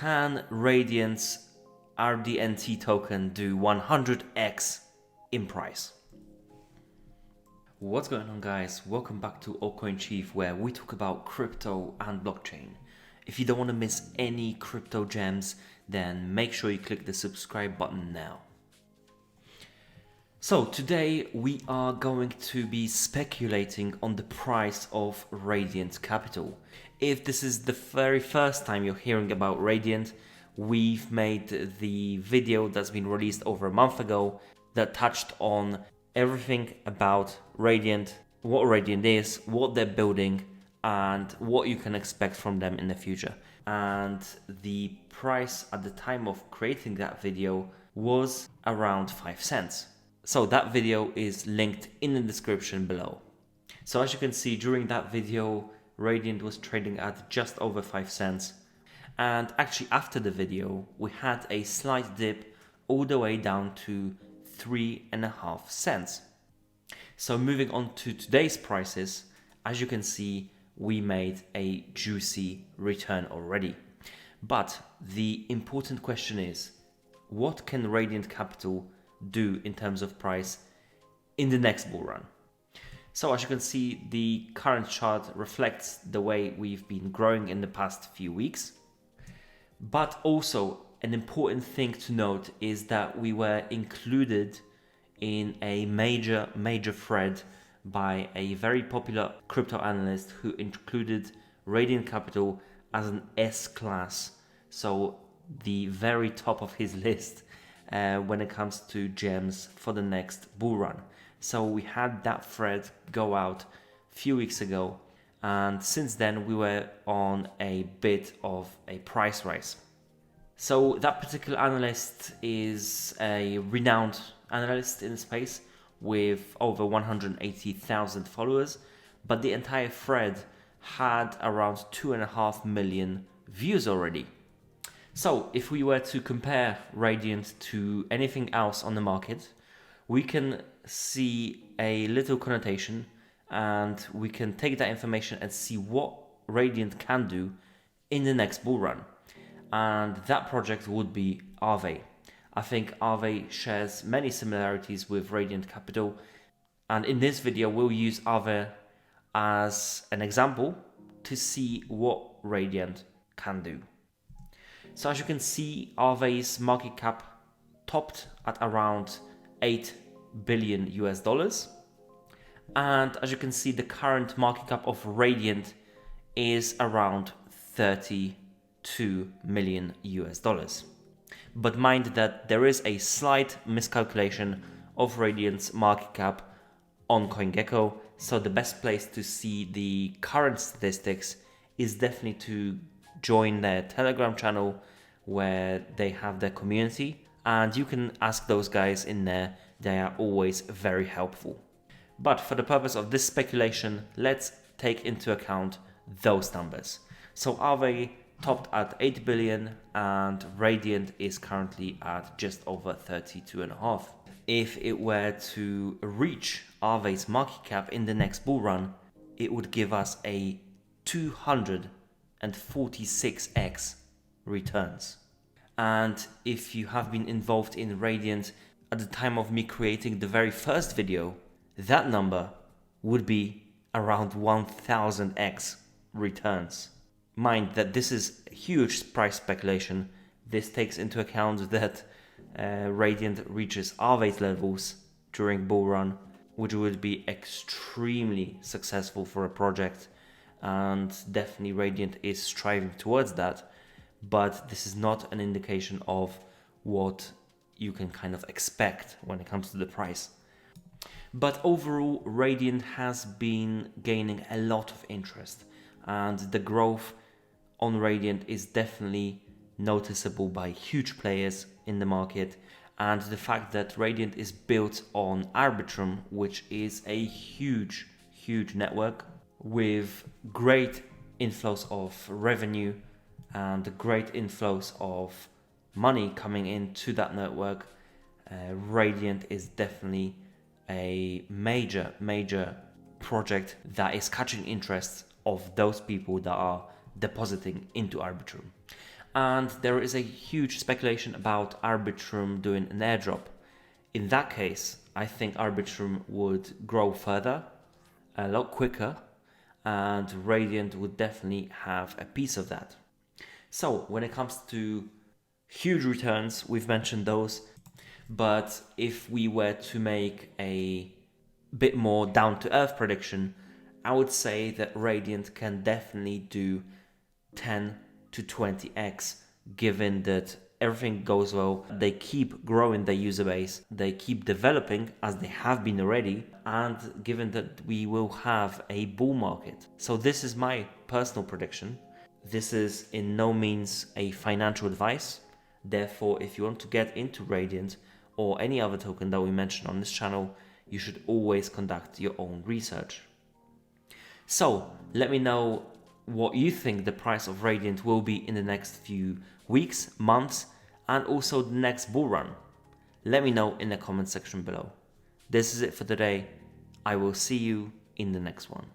Can Radiant's RDNT token do 100x in price? What's going on, guys? Welcome back to Altcoin Chief, where we talk about crypto and blockchain. If you don't want to miss any crypto gems, then make sure you click the subscribe button now. So today we are going to be speculating on the price of Radiant Capital. If this is the very first time you're hearing about Radiant, we've made the video that's been released over a month ago that touched on everything about Radiant, what Radiant is, what they're building, and what you can expect from them in the future. And the price at the time of creating that video was around 5 cents. So that video is linked in the description below. So as you can see, during that video, Radiant was trading at just over 5 cents. And actually after the video, we had a slight dip all the way down to 3.5 cents. So moving on to today's prices, as you can see, we made a juicy return already. But the important question is, what can Radiant Capital do in terms of price in the next bull run? So as you can see, the current chart reflects the way we've been growing in the past few weeks. But also an important thing to note is that we were included in a major thread by a very popular crypto analyst who included Radiant Capital as an S-class. So the very top of his list when it comes to gems for the next bull run. So we had that thread go out a few weeks ago, and since then we were on a bit of a price rise. So that particular analyst is a renowned analyst in the space with over 180,000 followers, but the entire thread had around 2.5 million views already. So if we were to compare Radiant to anything else on the market, we can see a little connotation, and we can take that information and see what Radiant can do in the next bull run. And that project would be AAVE. I think AAVE shares many similarities with Radiant Capital, and in this video we'll use AAVE as an example to see what Radiant can do. So as you can see, AAVE's market cap topped at around $8 billion US. And as you can see, the current market cap of Radiant is around $32 million US. But mind that there is a slight miscalculation of Radiant's market cap on CoinGecko. So the best place to see the current statistics is definitely to join their Telegram channel where they have their community, and you can ask those guys in there. They are always very helpful. But for the purpose of this speculation, let's take into account those numbers. So AAVE topped at 8 billion and Radiant is currently at just over 32.5. If it were to reach AAVE's market cap in the next bull run, it would give us a 246x returns. And if you have been involved in Radiant at the time of me creating the very first video, that number would be around 1000x returns. Mind that this is huge price speculation. This takes into account that Radiant reaches AAVE's levels during bull run, which would be extremely successful for a project, and definitely Radiant is striving towards that. But this is not an indication of what you can kind of expect when it comes to the price. But overall, Radiant has been gaining a lot of interest, and the growth on Radiant is definitely noticeable by huge players in the market. And the fact that Radiant is built on Arbitrum, which is a huge network with great inflows of revenue and great inflows of money coming into that network, Radiant is definitely a major project that is catching interest of those people that are depositing into Arbitrum. And there is a huge speculation about Arbitrum doing an airdrop. In that case, I think Arbitrum would grow further, a lot quicker, and Radiant would definitely have a piece of that. So when it comes to huge returns, we've mentioned those, but if we were to make a bit more down-to-earth prediction, I would say that Radiant can definitely do 10 to 20x, given that everything goes well, they keep growing their user base, they keep developing as they have been already, and given that we will have a bull market. So this is my personal prediction. This is in no means a financial advice. Therefore, if you want to get into Radiant or any other token that we mentioned on this channel, you should always conduct your own research. So let me know what you think the price of Radiant will be in the next few weeks, months, and also the next bull run. Let me know in the comment section below. This is it for today. I will see you in the next one.